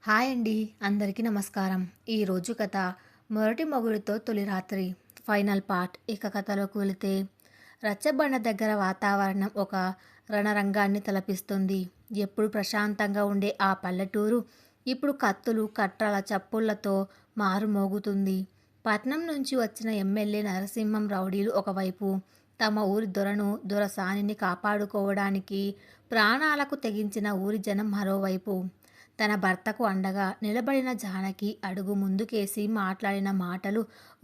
Hi అండి. అందరికీ నమస్కారం. ఈరోజు కథ 'మొరటి మొగుడుతో తొలి రాత్రి' ఫైనల్ పార్ట్. ఇక కథలోకి వెళితే రచ్చబండ దగ్గర వాతావరణం ఒక రణరంగాన్ని తలపిస్తుంది. ఎప్పుడు ప్రశాంతంగా ఉండే ఆ పల్లెటూరు ఇప్పుడు కత్తులు, కట్రల చప్పుళ్లతో మారుమోగుతుంది. పట్నం నుంచి వచ్చిన ఎమ్మెల్యే నరసింహం రౌడీలు ఒకవైపు, తమ ఊరి దొరను, దొరసానిని కాపాడుకోవడానికి ప్రాణాలకు తెగించిన ఊరి జనం మరోవైపు. తన భర్తకు అండగా నిలబడిన జానకి అడుగు ముందుకేసి మాట్లాడిన మాటలు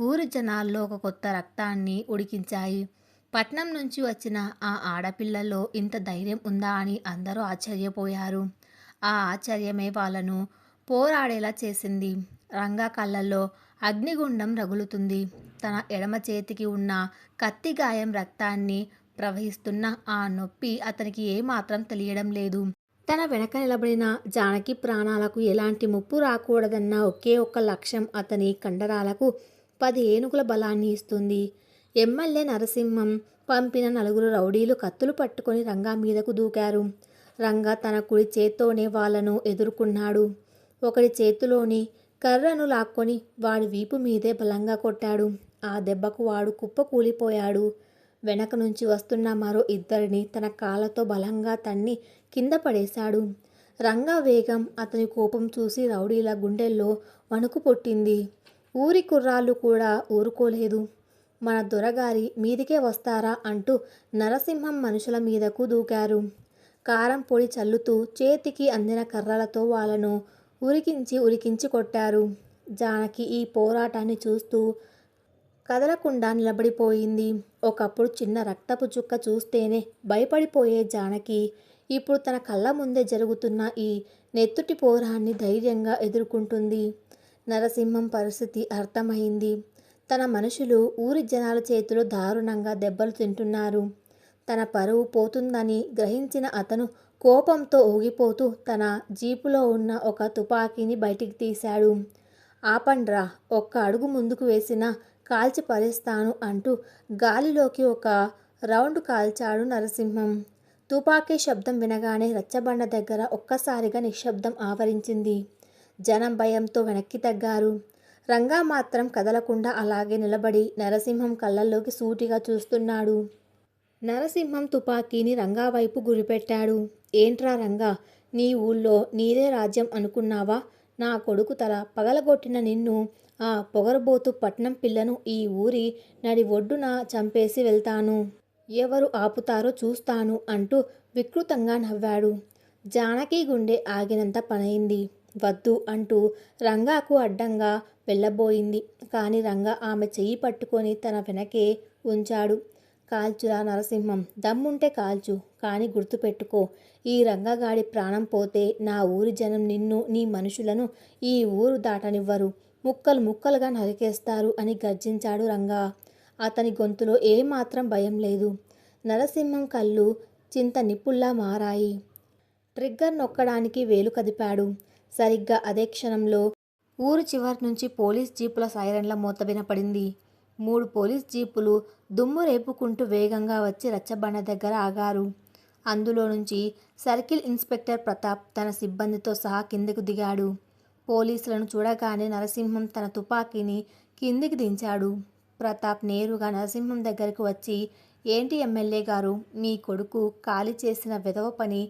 ఊరి జనాల్లో ఒక కొత్త రక్తాన్ని ఉడికించాయి. పట్నం నుంచి వచ్చిన ఆ ఆడపిల్లలో ఇంత ధైర్యం ఉందా అని అందరూ ఆశ్చర్యపోయారు. ఆ ఆశ్చర్యమే వాళ్ళను పోరాడేలా చేసింది. రంగా కళ్ళల్లో అగ్నిగుండం రగులుతుంది. తన ఎడమ చేతికి ఉన్న కత్తి గాయం రక్తాన్ని ప్రవహిస్తున్న ఆ నొప్పి అతనికి ఏమాత్రం తెలియడం లేదు. తన వెనక నిలబడిన జానకి ప్రాణాలకు ఎలాంటి ముప్పు రాకూడదన్న ఒకే ఒక్క లక్ష్యం అతని కండరాలకు 10 ఏనుగుల బలాన్ని ఇస్తుంది. ఎమ్మెల్యే నరసింహం పంపిన 4 రౌడీలు కత్తులు పట్టుకొని రంగా మీదకు దూకారు. రంగా తన కుడి చేత్తోనే వాళ్లను ఎదుర్కొన్నాడు. ఒకడి చేతిలోని కర్రను లాక్కొని వాడి వీపు మీదే బలంగా కొట్టాడు. ఆ దెబ్బకు వాడు కుప్పకూలిపోయాడు. వెనక నుంచి వస్తున్న మరో ఇద్దరిని తన కాళ్ళతో బలంగా తన్ని కింద పడేశాడు. రంగా వేగం, అతని కోపం చూసి రౌడీల గుండెల్లో వణుకు పుట్టింది. ఊరి కుర్రాళ్ళు కూడా ఊరుకోలేదు. మన దొరగారి మీదికే వస్తారా అంటూ నరసింహం మనుషుల మీదకు దూకారు. కారం పొడి చల్లుతూ చేతికి అందిన కర్రలతో వాళ్ళను ఉరికించి కొట్టారు. జానకి ఈ పోరాటాన్ని చూస్తూ కదలకుండా నిలబడిపోయింది. ఒకప్పుడు చిన్న రక్తపు చుక్క చూస్తేనే భయపడిపోయే జానకి ఇప్పుడు తన కళ్ళ ముందే జరుగుతున్న ఈ నెత్తుటి పోరాన్ని ధైర్యంగా ఎదుర్కొంటుంది. నరసింహం పరిస్థితి అర్థమైంది. తన మనుషులు ఊరి జనాల చేతిలో దారుణంగా దెబ్బలు తింటున్నారు. తన పరువు పోతుందని గ్రహించిన అతను కోపంతో ఊగిపోతూ తన జీపులో ఉన్న ఒక తుపాకీని బయటికి తీశాడు. ఆపండ్రా, ఒక్క అడుగు ముందుకు వేసినా కాల్చి పరేస్తాను అంటూ గాలిలోకి ఒక రౌండ్ కాల్చాడు నరసింహం. తుపాకీ శబ్దం వినగానే రచ్చబండ దగ్గర ఒక్కసారిగా నిశ్శబ్దం ఆవరించింది. జనం భయంతో వెనక్కి తగ్గారు. రంగా మాత్రం కదలకుండా అలాగే నిలబడి నరసింహం కళ్ళల్లోకి సూటిగా చూస్తున్నాడు. నరసింహం తుపాకీని రంగా వైపు గురిపెట్టాడు. ఏంట్రా రంగా, నీ ఊళ్ళో నీదే రాజ్యం అనుకున్నావా? నా కొడుకు తల పగలగొట్టిన నిన్ను, ఆ పొగరబోతు పట్నం పిల్లను ఈ ఊరి నడి ఒడ్డున చంపేసి వెళ్తాను. ఎవరు ఆపుతారో చూస్తాను అంటూ వికృతంగా నవ్వాడు. జానకి గుండె ఆగినంత పనైంది. వద్దు అంటూ రంగాకు అడ్డంగా వెళ్ళబోయింది. కానీ రంగా ఆమె చెయ్యి పట్టుకొని తన వెనకే ఉంచాడు. కాల్చురా నరసింహం, దమ్ముంటే కాల్చు, కానీ గుర్తుపెట్టుకో, ఈ రంగగాడి ప్రాణం పోతే నా ఊరి జనం నిన్ను, నీ మనుషులను ఈ ఊరు దాటనివ్వరు, ముక్కలు ముక్కలుగా నరికేస్తారు అని గర్జించాడు రంగా. అతని గొంతులో ఏమాత్రం భయం లేదు. నరసింహం కళ్ళు చింత నిప్పుల్లా మారాయి. ట్రిగ్గర్ నొక్కడానికి వేలు కదిపాడు. సరిగ్గా అదే క్షణంలో ఊరు చివరి నుంచి పోలీస్ జీపుల సైరన్ల మోత వినపడింది. 3 పోలీస్ జీపులు దుమ్ము రేపుకుంటూ వేగంగా వచ్చి రచ్చబండ దగ్గర ఆగారు. అందులో నుంచి సర్కిల్ ఇన్స్పెక్టర్ ప్రతాప్ తన సిబ్బందితో సహా కిందకు దిగాడు. పోలీసులను చూడగానే నరసింహం తన తుపాకీని కిందికి దించాడు. ప్రతాప్ నేరుగా నరసింహం దగ్గరకు వచ్చి, ఏంటి ఎమ్మెల్యే గారు, మీ కొడుకు ఖాళీ చేసిన వెధవ పని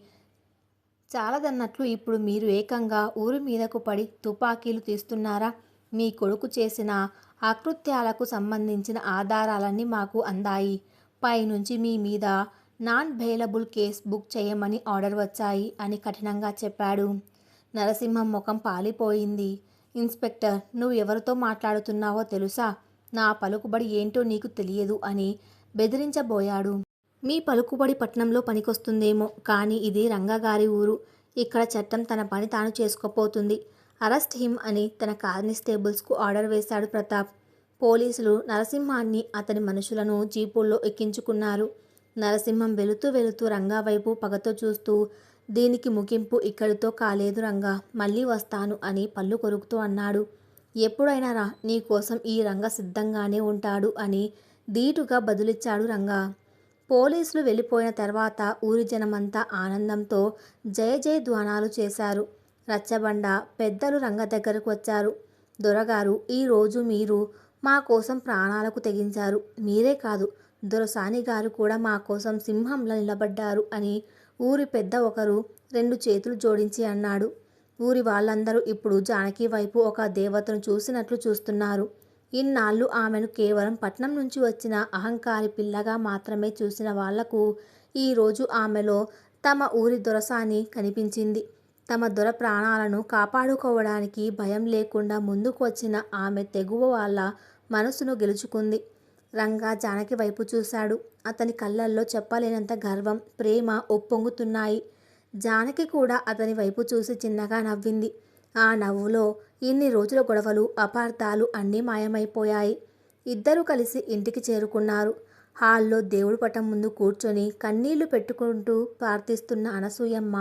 చాలదన్నట్లు ఇప్పుడు మీరు ఏకంగా ఊరి మీదకు పడి తుపాకీలు తీస్తున్నారా? మీ కొడుకు చేసిన అకృత్యాలకు సంబంధించిన ఆధారాలన్నీ మాకు అందాయి. పైనుంచి మీ మీద నాన్ బెయిలబుల్ కేస్ బుక్ చేయమని ఆర్డర్ వచ్చాయి అని కఠినంగా చెప్పాడు. నరసింహం ముఖం పాలిపోయింది. ఇన్స్పెక్టర్, నువ్వు ఎవరితో మాట్లాడుతున్నావో తెలుసా? నా పలుకుబడి ఏంటో నీకు తెలియదు అని బెదిరించబోయాడు. మీ పలుకుబడి పట్నంలో పనికొస్తుందేమో, కానీ ఇది రంగగారి ఊరు. ఇక్కడ చట్టం తన పని తాను చేసుకోపోతుంది. అరెస్ట్ హిమ్ అని తన కానిస్టేబుల్స్కు ఆర్డర్ వేశాడు ప్రతాప్. పోలీసులు నరసింహాన్ని, అతని మనుషులను జీపుల్లో ఎక్కించుకున్నారు. నరసింహం వెళుతూ రంగా వైపు పగతో చూస్తూ, దీనికి ముగింపు ఇక్కడితో కాలేదు రంగా, మళ్ళీ వస్తాను అని పళ్ళు కొరుకుతూ అన్నాడు. ఎప్పుడైనా రా, నీకోసం ఈ రంగ సిద్ధంగానే ఉంటాడు అని ధీటుగా బదులిచ్చాడు రంగా. పోలీసులు వెళ్ళిపోయిన తర్వాత ఊరి జనమంతా ఆనందంతో జయ జయ ధ్వానాలు చేశారు. రచ్చబండ పెద్దలు రంగ దగ్గరకు వచ్చారు. దొరగారు, ఈరోజు మీరు మా కోసం ప్రాణాలకు తెగించారు. మీరే కాదు, దొరసాని గారు కూడా మా కోసం సింహంలా నిలబడ్డారు అని ఊరి పెద్ద ఒకరు 2 చేతులు జోడించి అన్నాడు. ఊరి వాళ్ళందరూ ఇప్పుడు జానకి వైపు ఒక దేవతను చూసినట్లు చూస్తున్నారు. ఇన్నాళ్ళు ఆమెను కేవలం పట్నం నుంచి వచ్చిన అహంకారి పిల్లగా మాత్రమే చూసిన వాళ్లకు ఈరోజు ఆమెలో తమ ఊరి దొరసాని కనిపించింది. తమ దొర ప్రాణాలను కాపాడుకోవడానికి భయం లేకుండా ముందుకు వచ్చిన ఆమె తెగువ వాళ్ళ మనసును గెలుచుకుంది. రంగా జానకి వైపు చూశాడు. అతని కళ్ళల్లో చెప్పలేనంత గర్వం, ప్రేమ ఉప్పొంగుతున్నాయి. జానకి కూడా అతని వైపు చూసి చిన్నగా నవ్వింది. ఆ నవ్వులో ఇన్ని రోజుల గొడవలు, అపార్థాలు అన్నీ మాయమైపోయాయి. ఇద్దరూ కలిసి ఇంటికి చేరుకున్నారు. హాల్లో దేవుడి పటం ముందు కూర్చొని కన్నీళ్లు పెట్టుకుంటూ ప్రార్థిస్తున్న అనసూయమ్మ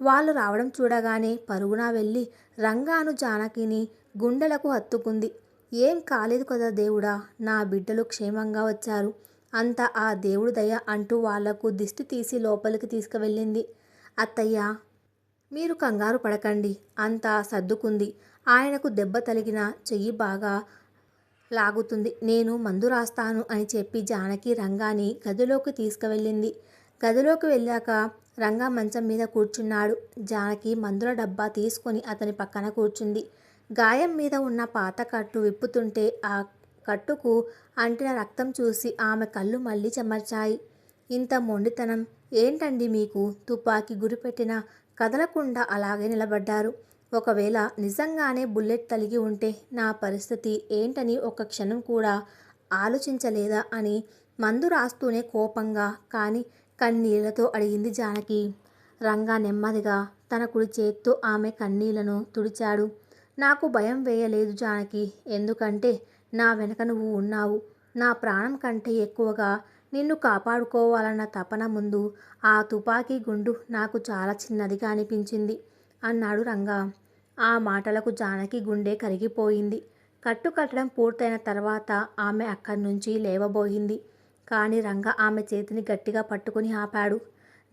వాళ్ళు రావడం చూడగానే పరుగున వెళ్ళి రంగాను, జానకిని గుండెలకు హత్తుకుంది. ఏం కాలేదు కదా దేవుడా, నా బిడ్డలు క్షేమంగా వచ్చారు, అంతా ఆ దేవుడి దయ అంటూ వాళ్లకు దిష్టి తీసి లోపలికి తీసుకువెళ్ళింది. అత్తయ్య, మీరు కంగారు పడకండి, అంతా సర్దుకుంది. ఆయనకు దెబ్బ తగిలిన చెయ్యి బాగా లాగుతుంది, నేను మందు రాస్తాను అని చెప్పి జానకి రంగాని గదిలోకి తీసుకువెళ్ళింది. గదిలోకి వెళ్ళాక రంగా మంచం మీద కూర్చున్నాడు. జానకి మందుల డబ్బా తీసుకొని అతని పక్కన కూర్చుంది. గాయం మీద ఉన్న పాత కట్టు విప్పుతుంటే ఆ కట్టుకు అంటిన రక్తం చూసి ఆమె కళ్ళు మళ్ళీ చెమర్చాయి. ఇంత మొండితనం ఏంటండి మీకు? తుపాకీ గురిపెట్టినా కదలకుండా అలాగే నిలబడ్డారు. ఒకవేళ నిజంగానే బుల్లెట్ తగిలి ఉంటే నా పరిస్థితి ఏంటని ఒక్క క్షణం కూడా ఆలోచించలేదా అని మందు రాస్తూనే కోపంగా కానీ కన్నీళ్లతో అడిగింది జానకి. రంగా నెమ్మదిగా తన కుడి చేత్తో ఆమె కన్నీళ్లను తుడిచాడు. నాకు భయం వేయలేదు జానకి, ఎందుకంటే నా వెనక నువ్వు ఉన్నావు. నా ప్రాణం కంటే ఎక్కువగా నిన్ను కాపాడుకోవాలన్న తపన ముందు ఆ తుపాకీ గుండు నాకు చాలా చిన్నదిగా అనిపించింది అన్నాడు రంగా. ఆ మాటలకు జానకి గుండె కరిగిపోయింది. కట్టు కట్టడం పూర్తయిన తర్వాత ఆమె అక్కడి నుంచి లేవబోయింది. కానీ రంగా ఆమె చేతిని గట్టిగా పట్టుకుని ఆపాడు.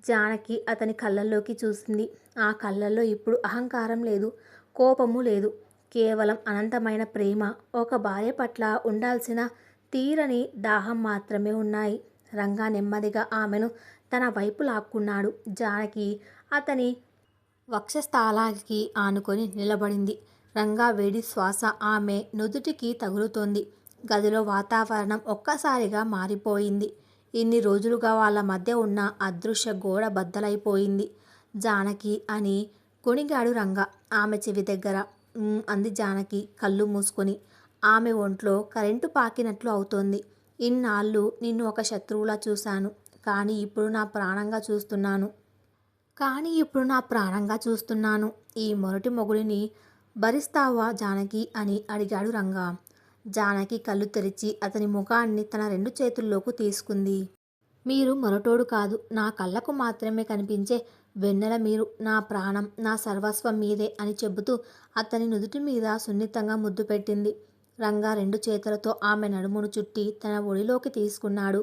జానకి అతని కళ్ళల్లోకి చూసింది. ఆ కళ్ళల్లో ఇప్పుడు అహంకారం లేదు, కోపము లేదు, కేవలం అనంతమైన ప్రేమ, ఒక భార్య పట్ల ఉండాల్సిన తీరని దాహం మాత్రమే ఉన్నాయి. రంగా నెమ్మదిగా ఆమెను తన వైపు లాక్కున్నాడు. జానకి అతని వక్షస్థలానికి ఆనుకొని నిలబడింది. రంగా వేడి శ్వాస ఆమె నుదుటికి తగులుతోంది. గదిలో వాతావరణం ఒక్కసారిగా మారిపోయింది. ఇన్ని రోజులుగా వాళ్ళ మధ్య ఉన్న అదృశ్య గోడ బద్దలైపోయింది. జానకి అని కొణిగాడు రంగా ఆమె చెవి దగ్గర. అంది జానకి కళ్ళు మూసుకొని. ఆమె ఒంట్లో కరెంటు పాకినట్లు అవుతోంది. ఇన్నాళ్ళు నిన్ను ఒక శత్రువులా చూశాను, కానీ ఇప్పుడు నా ప్రాణంగా చూస్తున్నాను. ఈ మొరటి మొగుడిని భరిస్తావా జానకి అని అడిగాడు రంగా. జానకి కళ్ళు తెరిచి అతని ముఖాన్ని తన 2 చేతుల్లోకి తీసుకుంది. మీరు మొరటోడు కాదు, నా కళ్ళకు మాత్రమే కనిపించే వెన్నెల మీరు. నా ప్రాణం, నా సర్వస్వం మీదే అని చెబుతూ అతని నుదుటి మీద సున్నితంగా ముద్దు పెట్టింది. రంగా 2 చేతులతో ఆమె నడుమును చుట్టి తన ఒడిలోకి తీసుకున్నాడు.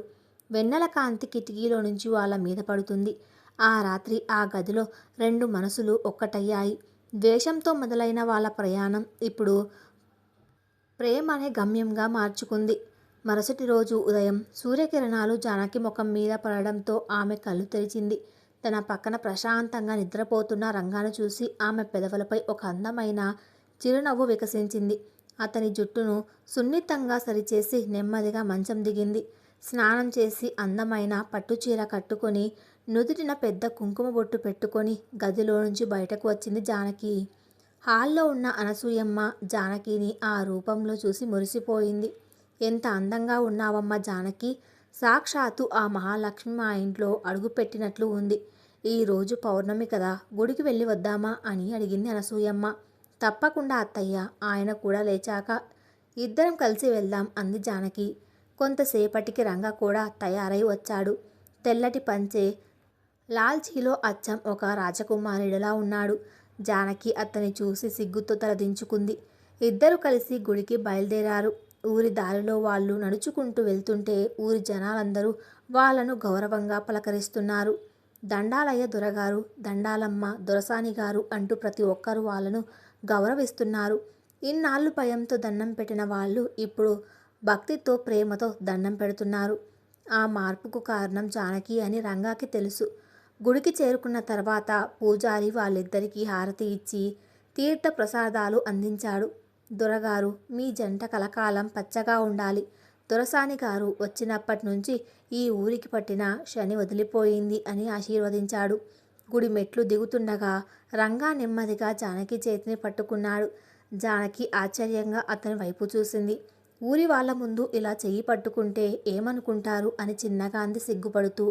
వెన్నెల కాంతి కిటికీలో నుంచి వాళ్ళ మీద పడుతుంది. ఆ రాత్రి ఆ గదిలో 2 మనసులు ఒక్కటయ్యాయి. ద్వేషంతో మొదలైన వాళ్ళ ప్రయాణం ఇప్పుడు ప్రేమ అనే గమ్యంగా మార్చుకుంది. మరుసటి రోజు ఉదయం సూర్యకిరణాలు జానకి ముఖం మీద పడడంతో ఆమె కళ్ళు తెరిచింది. తన పక్కన ప్రశాంతంగా నిద్రపోతున్న రంగాను చూసి ఆమె పెదవులపై ఒక అందమైన చిరునవ్వు వికసించింది. అతని జుట్టును సున్నితంగా సరిచేసి నెమ్మదిగా మంచం దిగింది. స్నానం చేసి అందమైన పట్టుచీర కట్టుకొని నుదుటిన పెద్ద కుంకుమ బొట్టు పెట్టుకొని గదిలో నుంచి బయటకు వచ్చింది జానకి. హాల్లో ఉన్న అనసూయమ్మ జానకిని ఆ రూపంలో చూసి మురిసిపోయింది. ఎంత అందంగా ఉన్నావమ్మ జానకి, సాక్షాత్తు ఆ మహాలక్ష్మి మా ఇంట్లో అడుగుపెట్టినట్లు ఉంది. ఈరోజు పౌర్ణమి కదా, గుడికి వెళ్ళి వద్దామా అని అడిగింది అనసూయమ్మ. తప్పకుండా అత్తయ్య, ఆయన కూడా లేచాక ఇద్దరం కలిసి వెళ్దాం అంది జానకి. కొంతసేపటికి రంగ కూడా తయారై వచ్చాడు. తెల్లటి పంచె, లాల్చీలో అచ్చం ఒక రాజకుమారుడిలా ఉన్నాడు. జానకి అతన్ని చూసి సిగ్గుతో తలదించుకుంది. ఇద్దరు కలిసి గుడికి బయలుదేరారు. ఊరి దారిలో వాళ్ళు నడుచుకుంటూ వెళ్తుంటే ఊరి జనాలందరూ వాళ్ళను గౌరవంగా పలకరిస్తున్నారు. దండాలయ్య దొరగారు, దండాలమ్మ దొరసాని గారు అంటూ ప్రతి ఒక్కరూ వాళ్ళను గౌరవిస్తున్నారు. ఇన్నాళ్ళు భయంతో దండం పెట్టిన వాళ్ళు ఇప్పుడు భక్తితో ప్రేమతో దండం పెడుతున్నారు. ఆ మార్పుకు కారణం జానకి అని రంగాకి తెలుసు. గుడికి చేరుకున్న తర్వాత పూజారి వాళ్ళిద్దరికీ హారతి ఇచ్చి తీర్థ ప్రసాదాలు అందించాడు. దొరగారు, మీ జంట కలకాలం పచ్చగా ఉండాలి. దొరసాని గారు వచ్చినప్పటి నుంచి ఈ ఊరికి పట్టిన శని వదిలిపోయింది అని ఆశీర్వదించాడు. గుడి మెట్లు దిగుతుండగా రంగా నెమ్మదిగా జానకి చేతిని పట్టుకున్నాడు. జానకి ఆశ్చర్యంగా అతని వైపు చూసింది. ఊరి వాళ్ళ ముందు ఇలా చెయ్యి పట్టుకుంటే ఏమనుకుంటారు అని చిన్నగా అంది సిగ్గుపడుతూ.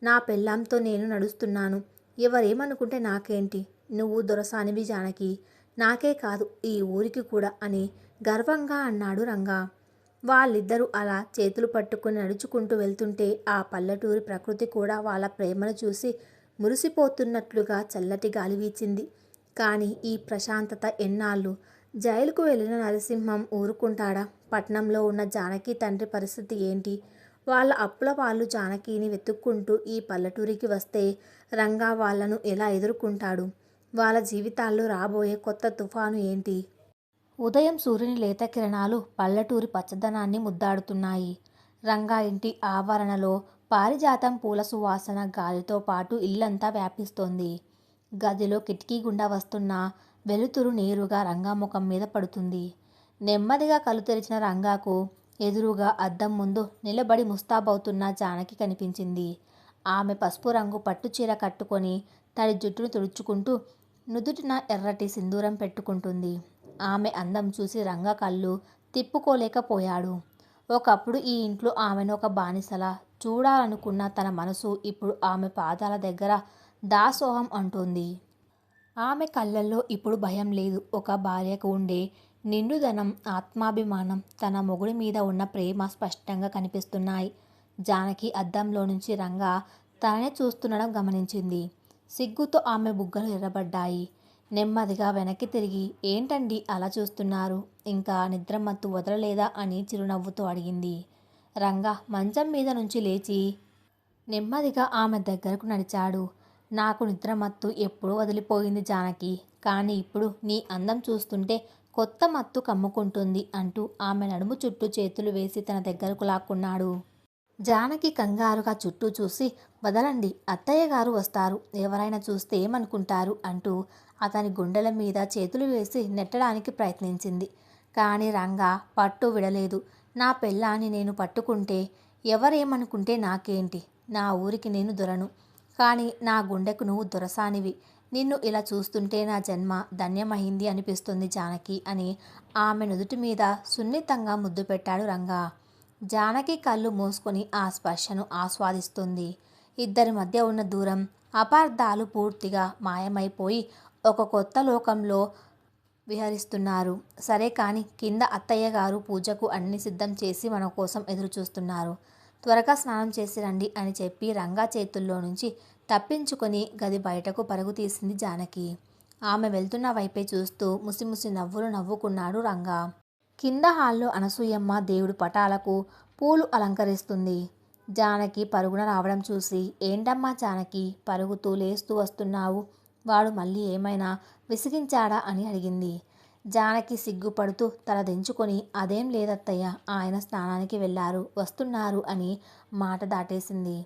నా పెళ్ళాంతో నేను నడుస్తున్నాను, ఎవరేమనుకుంటే నాకేంటి? నువ్వు దొరసానివి జానకి, నాకే కాదు ఈ ఊరికి కూడా అని గర్వంగా అన్నాడు రంగా. వాళ్ళిద్దరూ అలా చేతులు పట్టుకుని నడుచుకుంటూ వెళ్తుంటే ఆ పల్లెటూరి ప్రకృతి కూడా వాళ్ళ ప్రేమను చూసి మురిసిపోతున్నట్లుగా చల్లటి గాలి వీచింది. కానీ ఈ ప్రశాంతత ఎన్నాళ్ళు? జైలుకు వెళ్ళిన నరసింహం ఊరుకుంటాడా? పట్నంలో ఉన్న జానకి తండ్రి పరిస్థితి ఏంటి? వాళ్ళ అప్పుల వాళ్ళు జానకిని వెతుక్కుంటూ ఈ పల్లెటూరికి వస్తే రంగా వాళ్ళను ఎలా ఎదుర్కొంటాడు? వాళ్ళ జీవితాల్లో రాబోయే కొత్త తుఫాను ఏంటి? ఉదయం సూర్యుని లేత కిరణాలు పల్లెటూరి పచ్చదనాన్ని ముద్దాడుతున్నాయి. రంగా ఇంటి ఆవరణలో పారిజాతం పూల సువాసన గాలితో పాటు ఇల్లంతా వ్యాపిస్తోంది. గదిలో కిటికీ గుండా వస్తున్న వెలుతురు నేరుగా రంగా ముఖం మీద పడుతుంది. నెమ్మదిగా కళ్ళు తెరిచిన రంగాకు ఎదురుగా అద్దం ముందు నిలబడి ముస్తాబవుతున్న జానకి కనిపించింది. ఆమె పసుపు రంగు పట్టుచీర కట్టుకొని తడి జుట్టును తుడుచుకుంటూ నుదుటిన ఎర్రటి సింధూరం పెట్టుకుంటుంది. ఆమె అందం చూసి రంగా కళ్ళు తిప్పుకోలేకపోయాడు. ఒకప్పుడు ఈ ఇంట్లో ఆమెను ఒక బానిసలా చూడాలనుకున్న తన మనసు ఇప్పుడు ఆమె పాదాల దగ్గర దాసోహం అంటోంది. ఆమె కళ్ళల్లో ఇప్పుడు భయం లేదు. ఒక భార్యకు ఉండే నిండుదనం, ఆత్మాభిమానం, తన మొగుడి మీద ఉన్న ప్రేమ స్పష్టంగా కనిపిస్తున్నాయి. జానకి అద్దంలో నుంచి రంగా తననే చూస్తుండడం గమనించింది. సిగ్గుతో ఆమె బుగ్గలు ఎర్రబడ్డాయి. నెమ్మదిగా వెనక్కి తిరిగి, ఏంటండి అలా చూస్తున్నారు? ఇంకా నిద్రమత్తు వదలలేదా అని చిరునవ్వుతో అడిగింది. రంగా మంచం మీద నుంచి లేచి నెమ్మదిగా ఆమె దగ్గరకు నడిచాడు. నాకు నిద్రమత్తు ఎప్పుడూ వదిలిపోయింది జానకి, కానీ ఇప్పుడు నీ అందం చూస్తుంటే కొత్త మత్తు కమ్ముకుంటుంది అంటూ ఆమె నడుము చుట్టూ చేతులు వేసి తన దగ్గరకు లాక్కున్నాడు. జానకి కంగారుగా చుట్టూ చూసి, వదలండి, అత్తయ్య గారు వస్తారు, ఎవరైనా చూస్తే ఏమనుకుంటారు అంటూ అతని గుండెల మీద చేతులు వేసి నెట్టడానికి ప్రయత్నించింది. కానీ రంగా పట్టు విడలేదు. నా పెళ్ళాన్ని నేను పట్టుకుంటే ఎవరేమనుకుంటే నాకేంటి? నా ఊరికి నేను దొరను, కానీ నా గుండెకు నువ్వు దొరసానివి. నిన్ను ఇలా చూస్తుంటే నా జన్మ ధన్యమైంది అనిపిస్తుంది జానకి అని ఆమె నుదుటి మీద సున్నితంగా ముద్దు పెట్టాడు రంగా. జానకి కళ్ళు మూసుకొని ఆ స్పర్శను ఆస్వాదిస్తుంది. ఇద్దరి మధ్య ఉన్న దూరం, అపార్థాలు పూర్తిగా మాయమైపోయి ఒక కొత్త లోకంలో విహరిస్తున్నారు. సరే కానీ కింద అత్తయ్య గారు పూజకు అన్ని సిద్ధం చేసి మన కోసం ఎదురు చూస్తున్నారు. త్వరగా స్నానం చేసి రండి అని చెప్పి రంగా చేతుల్లో నుంచి తప్పించుకొని గది బయటకు పరుగు తీసింది జానకి. ఆమె వెళ్తున్న వైపే చూస్తూ ముసిముసి నవ్వులు నవ్వుకున్నాడు రంగా. కింద హాల్లో అనసూయమ్మ దేవుడి పటాలకు పూలు అలంకరిస్తుంది. జానకి పరుగున రావడం చూసి, ఏంటమ్మా జానకి, పరుగుతూ లేస్తూ వస్తున్నావు? వాడు మళ్ళీ ఏమైనా విసిగించాడా అని అడిగింది. జానకి సిగ్గుపడుతూ తల దించుకొని, అదేం లేదత్తయ్య, ఆయన స్నానానికి వెళ్ళారు, వస్తున్నారు అని మాట దాటేసింది.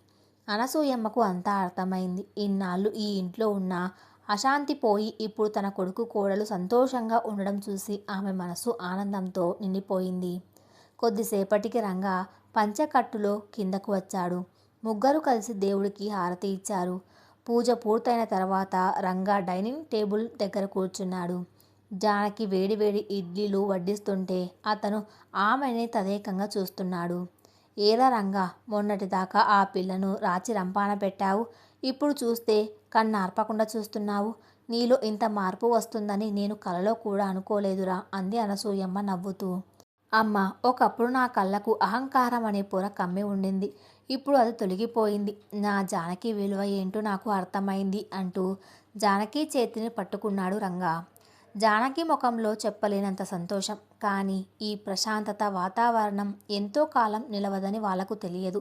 అనసూయమ్మకు అంతా అర్థమైంది. ఇన్నాళ్ళు ఈ ఇంట్లో ఉన్న అశాంతి పోయి ఇప్పుడు తన కొడుకు కోడలు సంతోషంగా ఉండడం చూసి ఆమె మనసు ఆనందంతో నిండిపోయింది. కొద్దిసేపటికి రంగా పంచకట్టులో కిందకు వచ్చాడు. ముగ్గురు కలిసి దేవుడికి హారతి ఇచ్చారు. పూజ పూర్తయిన తర్వాత రంగా డైనింగ్ టేబుల్ దగ్గర కూర్చున్నాడు. జానకి వేడివేడి ఇడ్లీలు వడ్డిస్తుంటే అతను ఆమెని తదేకంగా చూస్తున్నాడు. ఏరా రంగా, మొన్నటిదాకా ఆ పిల్లను రాచి రంపాన పెట్టావు, ఇప్పుడు చూస్తే కన్నార్పకుండా చూస్తున్నావు. నీలో ఇంత మార్పు వస్తుందని నేను కలలో కూడా అనుకోలేదురా అంది అనసూయమ్మ నవ్వుతూ. అమ్మ, ఒకప్పుడు నా కళ్ళకు అహంకారం అనే పొర కమ్మి ఉండింది, ఇప్పుడు అది తొలగిపోయింది. నా జానకి విలువ ఏంటో నాకు అర్థమైంది అంటూ జానకి చేతిని పట్టుకున్నాడు రంగా. జానకి ముఖంలో చెప్పలేనంత సంతోషం. కానీ ఈ ప్రశాంతత వాతావరణం ఎంతో కాలం నిలవదని వాళ్లకు తెలియదు.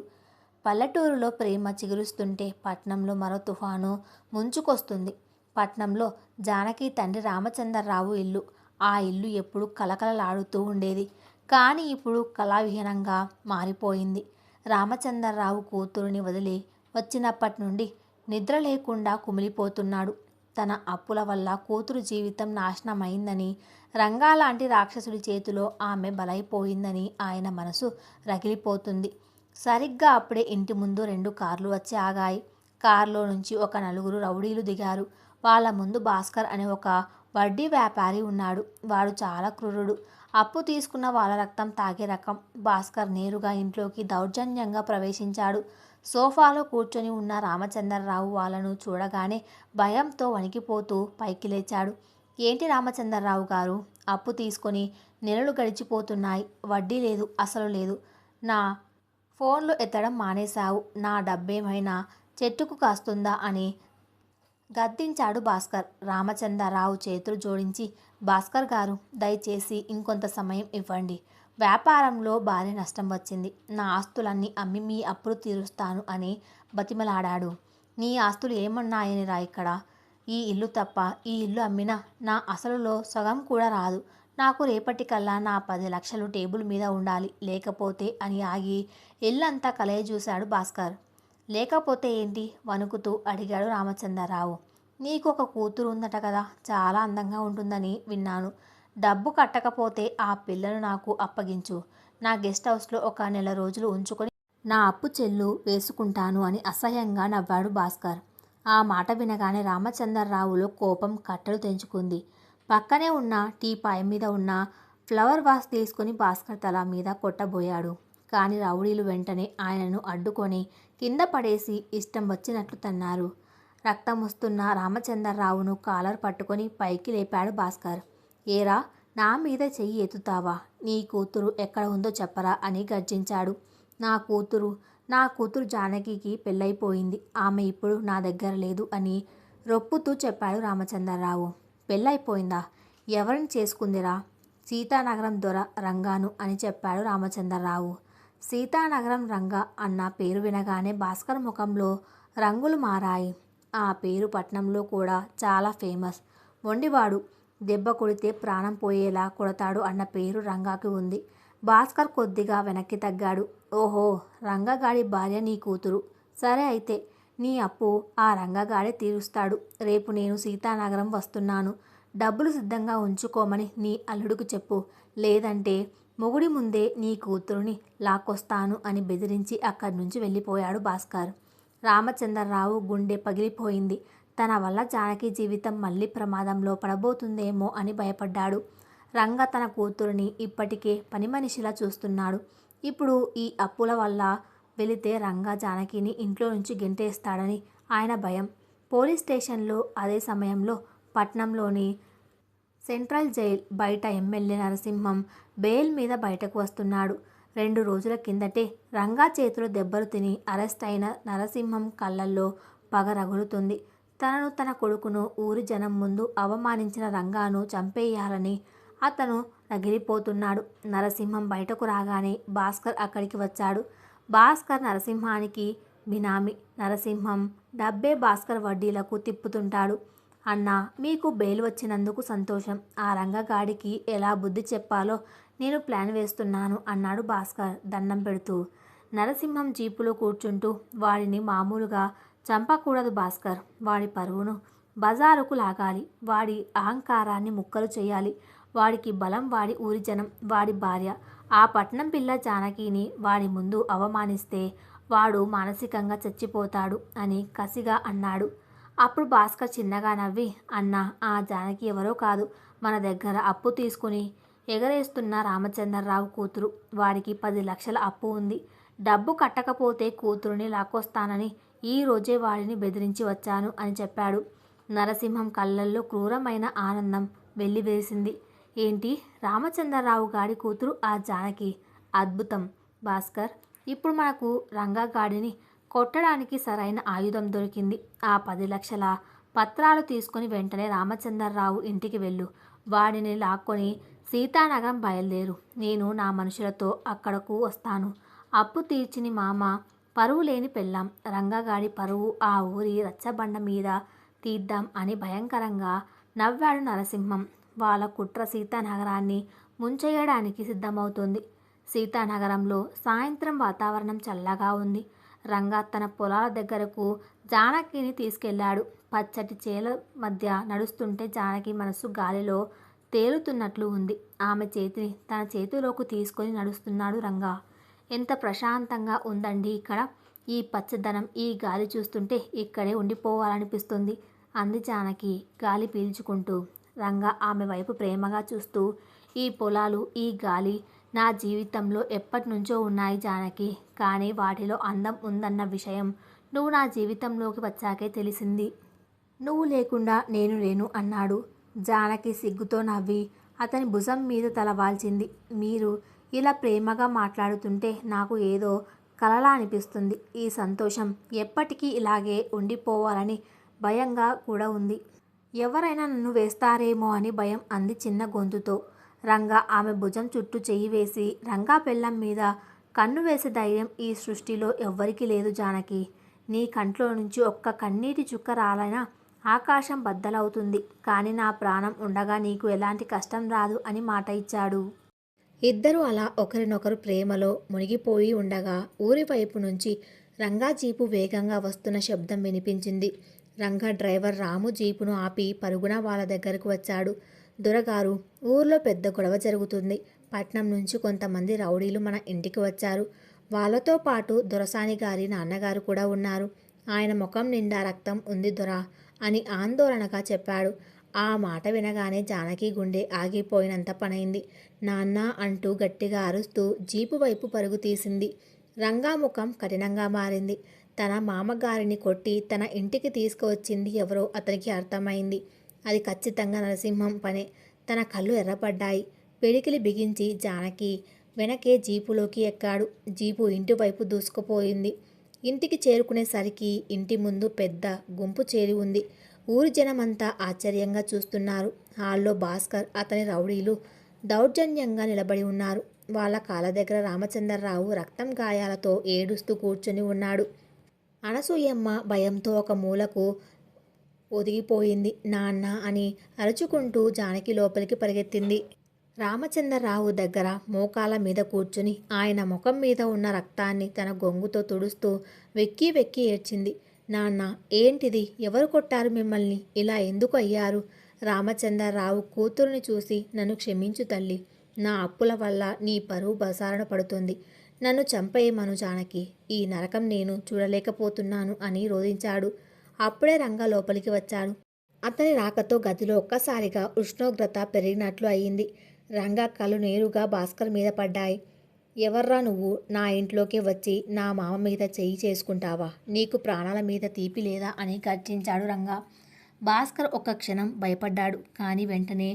పల్లెటూరులో ప్రేమ చిగురుస్తుంటే పట్నంలో మరో తుఫాను ముంచుకొస్తుంది. పట్నంలో జానకి తండ్రి రామచంద్రరావు ఇల్లు. ఆ ఇల్లు ఎప్పుడు కలకలలాడుతూ ఉండేది. కానీ ఇప్పుడు కళావిహీనంగా మారిపోయింది. రామచంద్రరావు కూతురుని వదిలి వచ్చినప్పటి నుండి నిద్ర లేకుండా కుమిలిపోతున్నాడు. తన అప్పుల వల్ల కూతురు జీవితం నాశనమైందని, రంగాలాంటి రాక్షసుడి చేతిలో ఆమె బలైపోయిందని ఆయన మనసు రగిలిపోతుంది. సరిగ్గా అప్పుడే ఇంటి ముందు 2 కార్లు వచ్చి ఆగాయి. కారులో నుంచి ఒక నలుగురు రౌడీలు దిగారు. వాళ్ళ ముందు భాస్కర్ అనే ఒక వడ్డీ వ్యాపారి ఉన్నాడు. వాడు చాలా క్రూరుడు. అప్పు తీసుకున్న వాళ్ళ రక్తం తాగే రకం. భాస్కర్ నేరుగా ఇంట్లోకి దౌర్జన్యంగా ప్రవేశించాడు. సోఫాలో కూర్చొని ఉన్న రామచంద్రరావు వాళ్ళను చూడగానే భయంతో వణికిపోతూ పైకి లేచాడు. ఏంటి రామచంద్రరావు గారు, అప్పు తీసుకొని నెలలు గడిచిపోతున్నాయి, వడ్డీ లేదు, అసలు లేదు. నా ఫోన్లు ఎత్తడం మానేశావు. నా డబ్బేమైనా చెట్టుకు కాస్తుందా అని గద్దించాడు భాస్కర్. రామచంద్రరావు చేతులు జోడించి, భాస్కర్ గారు, దయచేసి ఇంకొంత సమయం ఇవ్వండి. వ్యాపారంలో భారీ నష్టం వచ్చింది. నా ఆస్తులన్నీ అమ్మి మీ అప్పులు తీరుస్తాను అని బతిమలాడాడు. నీ ఆస్తులు ఏమన్నాయని రా ఇక్కడ? ఈ ఇల్లు తప్ప ఈ ఇల్లు అమ్మినా నా అసలులో సగం కూడా రాదు. నాకు రేపటికల్లా నా 10 లక్షలు టేబుల్ మీద ఉండాలి. లేకపోతే అని ఆగి ఇల్లంతా కలయి చూశాడు భాస్కర్. లేకపోతే ఏంటి? వణుకుతూ అడిగాడు రామచంద్రరావు. నీకు ఒక కూతురు ఉందట కదా, చాలా అందంగా ఉంటుందని విన్నాను. డబ్బు కట్టకపోతే ఆ పిల్లను నాకు అప్పగించు. నా గెస్ట్ హౌస్లో ఒక నెల రోజులు ఉంచుకొని నా అప్పు చెల్లు వేసుకుంటాను అని అసహ్యంగా నవ్వాడు భాస్కర్. ఆ మాట వినగానే రామచంద్రరావులో కోపం కట్టలు తెంచుకుంది. పక్కనే ఉన్న టీపాయ్ మీద ఉన్న ఫ్లవర్ వాస్ తీసుకుని భాస్కర్ తల మీద కొట్టబోయాడు. కానీ రౌడీలు వెంటనే ఆయనను అడ్డుకొని కింద పడేసి ఇష్టం వచ్చినట్లు తన్నారు. రక్తం వస్తున్న రామచంద్రరావును కాలర్ పట్టుకొని పైకి లేపాడు భాస్కర్. ఏరా, నా మీద చెయ్యి ఎత్తుతావా? నీ కూతురు ఎక్కడ ఉందో చెప్పరా అని గర్జించాడు. నా కూతురు జానకికి పెళ్ళైపోయింది. ఆమె ఇప్పుడు నా దగ్గర లేదు అని రొప్పుతూ చెప్పాడు రామచంద్రరావు. పెళ్ళైపోయిందా? ఎవరిని చేసుకుందిరా? సీతానగరం దొర రంగాను అని చెప్పాడు రామచంద్రరావు. సీతానగరం రంగా అన్న పేరు వినగానే భాస్కర్ ముఖంలో రంగులు మారాయి. ఆ పేరు పట్నంలో కూడా చాలా ఫేమస్. మొండివాడు, దెబ్బ కొడితే ప్రాణం పోయేలా కొడతాడు అన్న పేరు రంగాకి ఉంది. భాస్కర్ కొద్దిగా వెనక్కి తగ్గాడు. ఓహో, రంగగాడి భార్య నీ కూతురు. సరే అయితే నీ అప్పు ఆ రంగగాడే తీరుస్తాడు. రేపు నేను సీతానగరం వస్తున్నాను. డబ్బులు సిద్ధంగా ఉంచుకోమని నీ అల్లుడికి చెప్పు. లేదంటే మొగుడి ముందే నీ కూతురుని లాక్కొస్తాను అని బెదిరించి అక్కడి నుంచి వెళ్ళిపోయాడు భాస్కర్. రామచంద్రరావు గుండె పగిలిపోయింది. తన వల్ల జానకి జీవితం మళ్ళీ ప్రమాదంలో పడబోతుందేమో అని భయపడ్డాడు. రంగ తన కూతురిని ఇప్పటికే పని మనిషిలా చూస్తున్నాడు. ఇప్పుడు ఈ అప్పుల వల్ల వెళితే రంగ జానకిని ఇంట్లో నుంచి గెంటేస్తాడని ఆయన భయం. పోలీస్ స్టేషన్లో అదే సమయంలో పట్నంలోని సెంట్రల్ జైల్ బయట ఎమ్మెల్యే నరసింహం బెయిల్ మీద బయటకు వస్తున్నాడు. 2 రోజుల కిందటే రంగా చేతిలో దెబ్బలు తిని అరెస్ట్ అయిన నరసింహం కళ్ళల్లో పగ రగులుతుంది. తనను, తన కొడుకును ఊరి జనం ముందు అవమానించిన రంగాను చంపేయాలని అతను రగిలిపోతున్నాడు. నరసింహం బయటకు రాగానే భాస్కర్ అక్కడికి వచ్చాడు. భాస్కర్ నరసింహానికి బినామీ. నరసింహం డబ్బే భాస్కర్ వడ్డీలకు తిప్పుతుంటాడు. అన్నా, మీకు బెయిల్ వచ్చినందుకు సంతోషం. ఆ రంగగాడికి ఎలా బుద్ధి చెప్పాలో నేను ప్లాన్ వేస్తున్నాను అన్నాడు భాస్కర్ దండం పెడుతూ. నరసింహం జీపులో కూర్చుంటూ, వాడిని మామూలుగా చంపకూడదు భాస్కర్. వాడి పరువును బజారుకు లాగాలి. వాడి అహంకారాన్ని ముక్కలు చేయాలి. వాడికి బలం వాడి ఊరి జనం, వాడి భార్య. ఆ పట్నం పిల్ల జానకిని వాడి ముందు అవమానిస్తే వాడు మానసికంగా చచ్చిపోతాడు అని కసిగా అన్నాడు. అప్పుడు భాస్కర్ చిన్నగా నవ్వి, అన్నా, ఆ జానకి ఎవరో కాదు, మన దగ్గర అప్పు తీసుకుని ఎగరేస్తున్న రామచంద్రరావు కూతురు. వాడికి 10 లక్షల అప్పు ఉంది. డబ్బు కట్టకపోతే కూతురుని లాక్కొస్తానని ఈ రోజే వాడిని బెదిరించి వచ్చాను అని చెప్పాడు. నరసింహం కళ్ళల్లో క్రూరమైన ఆనందం వెల్లివేసింది. ఏంటి, రామచంద్రరావు గాడి కూతురు ఆ జానకి? అద్భుతం భాస్కర్. ఇప్పుడు మనకు రంగగాడిని కొట్టడానికి సరైన ఆయుధం దొరికింది. ఆ 10 లక్షల పత్రాలు తీసుకుని వెంటనే రామచంద్రరావు ఇంటికి వెళ్ళు. వాడిని లాక్కొని సీతానగరం బయలుదేరు. నేను నా మనుషులతో అక్కడకు వస్తాను. అప్పు తీర్చిని మామ పరువు లేని పెళ్ళాం, రంగగాడి పరువు ఆ ఊరి రచ్చబండ మీద తీద్దాం అని భయంకరంగా నవ్వాడు నరసింహం. వాళ్ళ కుట్ర సీతానగరాన్ని ముంచెయ్యడానికి సిద్ధమవుతుంది. సీతానగరంలో సాయంత్రం వాతావరణం చల్లగా ఉంది. రంగా తన పొలాల దగ్గరకు జానకిని తీసుకెళ్లాడు. పచ్చటి చేల మధ్య నడుస్తుంటే జానకి మనసు గాలిలో తేలుతున్నట్లు ఉంది. ఆమె చేతిని తన చేతిలోకి తీసుకొని నడుస్తున్నాడు రంగా. ఎంత ప్రశాంతంగా ఉందండి ఇక్కడ. ఈ పచ్చదనం, ఈ గాలి చూస్తుంటే ఇక్కడే ఉండిపోవాలనిపిస్తుంది అంది జానకి గాలి పీల్చుకుంటూ. రంగా ఆమె వైపు ప్రేమగా చూస్తూ, ఈ పొలాలు, ఈ గాలి నా జీవితంలో ఎప్పటినుంచో ఉన్నాయి జానకి. కానీ వాటిలో అందం ఉందన్న విషయం నువ్వు నా జీవితంలోకి వచ్చాకే తెలిసింది. నువ్వు లేకుండా నేను లేను అన్నాడు. జానకి సిగ్గుతో నవ్వి అతని భుజం మీద తల వాల్చింది. మీరు ఇలా ప్రేమగా మాట్లాడుతుంటే నాకు ఏదో కలలా అనిపిస్తుంది. ఈ సంతోషం ఎప్పటికీ ఇలాగే ఉండిపోవాలని భయంగా కూడా ఉంది. ఎవరైనా నన్ను వేస్తారేమో అని భయం అంది చిన్న గొంతుతో. రంగా ఆమె భుజం చుట్టూ చెయ్యి వేసి రంగా పెళ్ళం మీద కన్ను వేసే ధైర్యం ఈ సృష్టిలో ఎవ్వరికీ లేదు జానకి. నీ కంట్లో నుంచి ఒక్క కన్నీటి చుక్క రాలైనా ఆకాశం బద్దలవుతుంది. కానీ నా ప్రాణం ఉండగా నీకు ఎలాంటి కష్టం రాదు అని మాట ఇచ్చాడు. ఇద్దరూ అలా ఒకరినొకరు ప్రేమలో మునిగిపోయి ఉండగా ఊరి వైపు నుంచి రంగా జీపు వేగంగా వస్తున్న శబ్దం వినిపించింది. రంగా డ్రైవర్ రాము జీపును ఆపి పరుగున వాళ్ళ దగ్గరకు వచ్చాడు. దొరగారు, ఊర్లో పెద్ద గొడవ జరుగుతుంది. పట్నం నుంచి కొంతమంది రౌడీలు మన ఇంటికి వచ్చారు. వాళ్ళతో పాటు దొరసాని గారి నాన్నగారు కూడా ఉన్నారు. ఆయన ముఖం నిండా రక్తం ఉంది దొరా అని ఆందోళనగా చెప్పాడు. ఆ మాట వినగానే జానకి గుండె ఆగిపోయినంత పనైంది. నాన్న అంటూ గట్టిగా అరుస్తూ జీపు వైపు పరుగు తీసింది. రంగా ముఖం కఠినంగా మారింది. తన మామగారిని కొట్టి తన ఇంటికి తీసుకువచ్చింది ఎవరో అతనికి అర్థమైంది. అది ఖచ్చితంగా నరసింహం పనే. తన కళ్ళు ఎర్రపడ్డాయి. పిడికిలి బిగించి జానకి వెనకే జీపులోకి ఎక్కాడు. జీపు ఇంటి వైపు దూసుకుపోయింది. ఇంటికి చేరుకునేసరికి ఇంటి ముందు పెద్ద గుంపు చేరి ఉంది. ఊరి జనమంతా ఆశ్చర్యంగా చూస్తున్నారు. హాల్లో భాస్కర్, అతని రౌడీలు దౌర్జన్యంగా నిలబడి ఉన్నారు. వాళ్ళ కాళ్ళ దగ్గర రామచంద్రరావు రక్తం గాయాలతో ఏడుస్తూ కూర్చొని ఉన్నాడు. అనసూయమ్మ భయంతో ఒక మూలకు ఒదిగిపోయింది. నాన్న అని అరుచుకుంటూ జానకి లోపలికి పరిగెత్తింది. రామచంద్రరావు దగ్గర మోకాల మీద కూర్చుని ఆయన ముఖం మీద ఉన్న రక్తాన్ని తన గొంగుతో తుడుస్తూ వెక్కి వెక్కి ఏడ్చింది. నాన్న, ఏంటిది? ఎవరు కొట్టారు మిమ్మల్ని? ఇలా ఎందుకు అయ్యారు? రామచంద్రరావు కూతురుని చూసి, నన్ను క్షమించు తల్లి. నా అప్పుల వల్ల నీ పరువు బజారున పడుతుంది. నన్ను చంపేయమను జానకి. ఈ నరకం నేను చూడలేకపోతున్నాను అని రోధించాడు. అప్పుడే రంగా లోపలికి వచ్చాడు. అతని రాకతో గదిలో ఒక్కసారిగా ఉష్ణోగ్రత పెరిగినట్లు అయింది. రంగా కళ్ళు నేరుగా భాస్కర్ మీద పడ్డాయి. ఎవర్రా నువ్వు? నా ఇంట్లోకి వచ్చి నా మామ మీద చెయ్యి చేసుకుంటావా? నీకు ప్రాణాల మీద తీపి లేదా అని గర్జించాడు రంగా. భాస్కర్ ఒక్క క్షణం భయపడ్డాడు. కానీ వెంటనే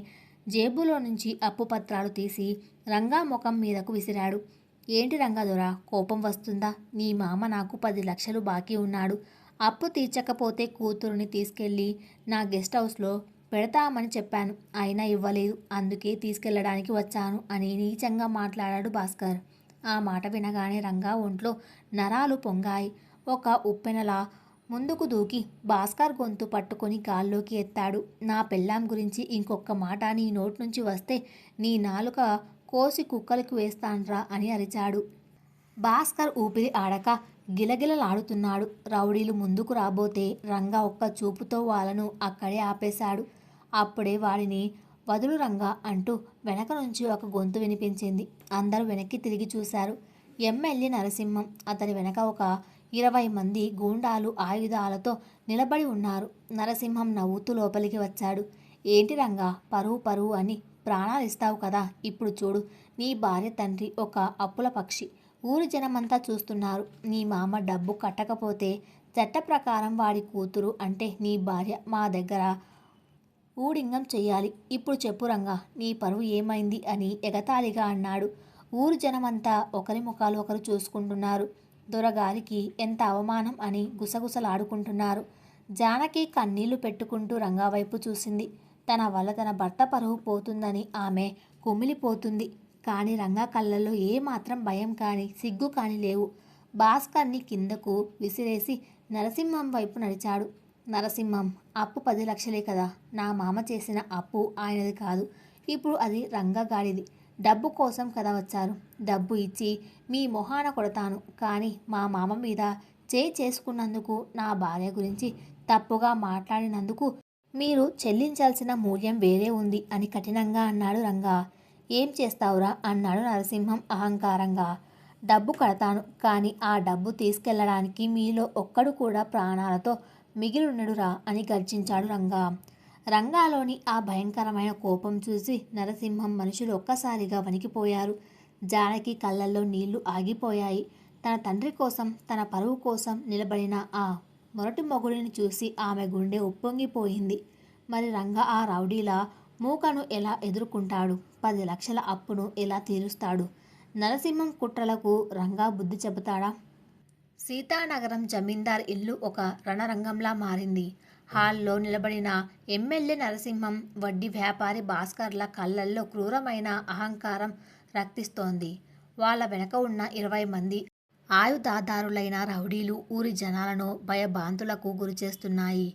జేబులో నుంచి అప్పు పత్రాలు తీసి రంగా ముఖం మీదకు విసిరాడు. ఏంటి రంగదొర, కోపం వస్తుందా? నీ మామ నాకు 10 లక్షలు బాకీ ఉన్నాడు. అప్పు తీర్చకపోతే కూతురుని తీసుకెళ్ళి నా గెస్ట్ హౌస్లో పెడతామని చెప్పాను. అయినా ఇవ్వలేదు. అందుకే తీసుకెళ్ళడానికి వచ్చాను అని నీచంగా మాట్లాడాడు భాస్కర్. ఆ మాట వినగానే రంగా ఒంట్లో నరాలు పొంగాయి. ఒక ఉప్పెనలా ముందుకు దూకి భాస్కర్ గొంతు పట్టుకొని గాల్లోకి ఎత్తాడు. నా పెళ్ళాం గురించి ఇంకొక మాట నీ నోటి నుంచి వస్తే నీ నాలుక కోసి కుక్కలకు వేస్తాన్రా అని అరిచాడు. భాస్కర్ ఊపిరి ఆడక గిలగిలలాడుతున్నాడు. రౌడీలు ముందుకు రాబోతే రంగా ఒక్క చూపుతో వాళ్ళను అక్కడే ఆపేశాడు. అప్పుడే వాడిని వదులు రంగా అంటూ వెనక నుంచి ఒక గొంతు వినిపించింది. అందరూ వెనక్కి తిరిగి చూశారు. ఎమ్మెల్యే నరసింహం, అతని వెనక ఒక 20 మంది గూండాలు ఆయుధాలతో నిలబడి ఉన్నారు. నరసింహం నవ్వుతూ లోపలికి వచ్చాడు. ఏంటి రంగా, పరువు పరువు అని ప్రాణాలు ఇస్తావు కదా. ఇప్పుడు చూడు, నీ భార్య తండ్రి ఒక అప్పుల పక్షి. ఊరి జనమంతా చూస్తున్నారు. నీ మామ డబ్బు కట్టకపోతే చట్ట ప్రకారం వాడి కూతురు అంటే నీ భార్య మా దగ్గర ఊడింగం చెయ్యాలి. ఇప్పుడు చెప్పు రంగా, నీ పరువు ఏమైంది అని ఎగతాళిగా అన్నాడు. ఊరు జనమంతా ఒకరి ముఖాలు ఒకరు చూసుకుంటున్నారు. దొరగారికి ఎంత అవమానం అని గుసగుసలాడుకుంటున్నారు. జానకి కన్నీళ్లు పెట్టుకుంటూ రంగా వైపు చూసింది. తన వల్ల తన భర్త పరువు పోతుందని ఆమె కుమిలిపోతుంది. కానీ రంగా కళ్ళల్లో ఏమాత్రం భయం కానీ సిగ్గు కానీ లేవు. భాస్కర్ని కిందకు విసిరేసి నరసింహం వైపు నడిచాడు. నరసింహం, అప్పు 10 లక్షలే కదా, నా మామ చేసిన అప్పు ఆయనది కాదు, ఇప్పుడు అది రంగగాడిది. డబ్బు కోసం కదా వచ్చారు. డబ్బు ఇచ్చి మీ మొహాన కొడతాను, కానీ మా మామ మీద చేసుకున్నందుకు, నా భార్య గురించి తప్పుగా మాట్లాడినందుకు మీరు చెల్లించాల్సిన మూల్యం వేరే ఉంది అని కఠినంగా అన్నాడు రంగా. ఏం చేస్తావురా అన్నాడు నరసింహం అహంకారంగా. డబ్బు కడతాను, కానీ ఆ డబ్బు తీసుకెళ్లడానికి మీలో ఒక్కడు కూడా ప్రాణాలతో మిగిలుండడురా అని గర్జించాడు రంగా. రంగాలోని ఆ భయంకరమైన కోపం చూసి నరసింహం మనుషులు ఒక్కసారిగా వణికిపోయారు. జానకి కళ్ళల్లో నీళ్లు ఆగిపోయాయి. తన తండ్రి కోసం, తన పరువు కోసం నిలబడిన ఆ మొరటి మొగుడిని చూసి ఆమె గుండె ఉప్పొంగిపోయింది. మరి రంగా ఆ రౌడీల మూకను ఎలా ఎదుర్కొంటాడు? 10 లక్షల అప్పును ఎలా తీరుస్తాడు? నరసింహం కుట్రలకు రంగా బుద్ధి చెబుతాడా? సీతానగరం జమీందార్ ఇల్లు ఒక రణరంగంలా మారింది. హాల్లో నిలబడిన ఎమ్మెల్యే నరసింహం, వడ్డీ వ్యాపారి భాస్కర్ల కళ్ళల్లో క్రూరమైన అహంకారం రక్తిస్తోంది. వాళ్ళ వెనక ఉన్న 20 మంది ఆయుధాదారులైన రౌడీలు ఊరి జనాలను భయభ్రాంతులకు గురిచేస్తున్నాయి.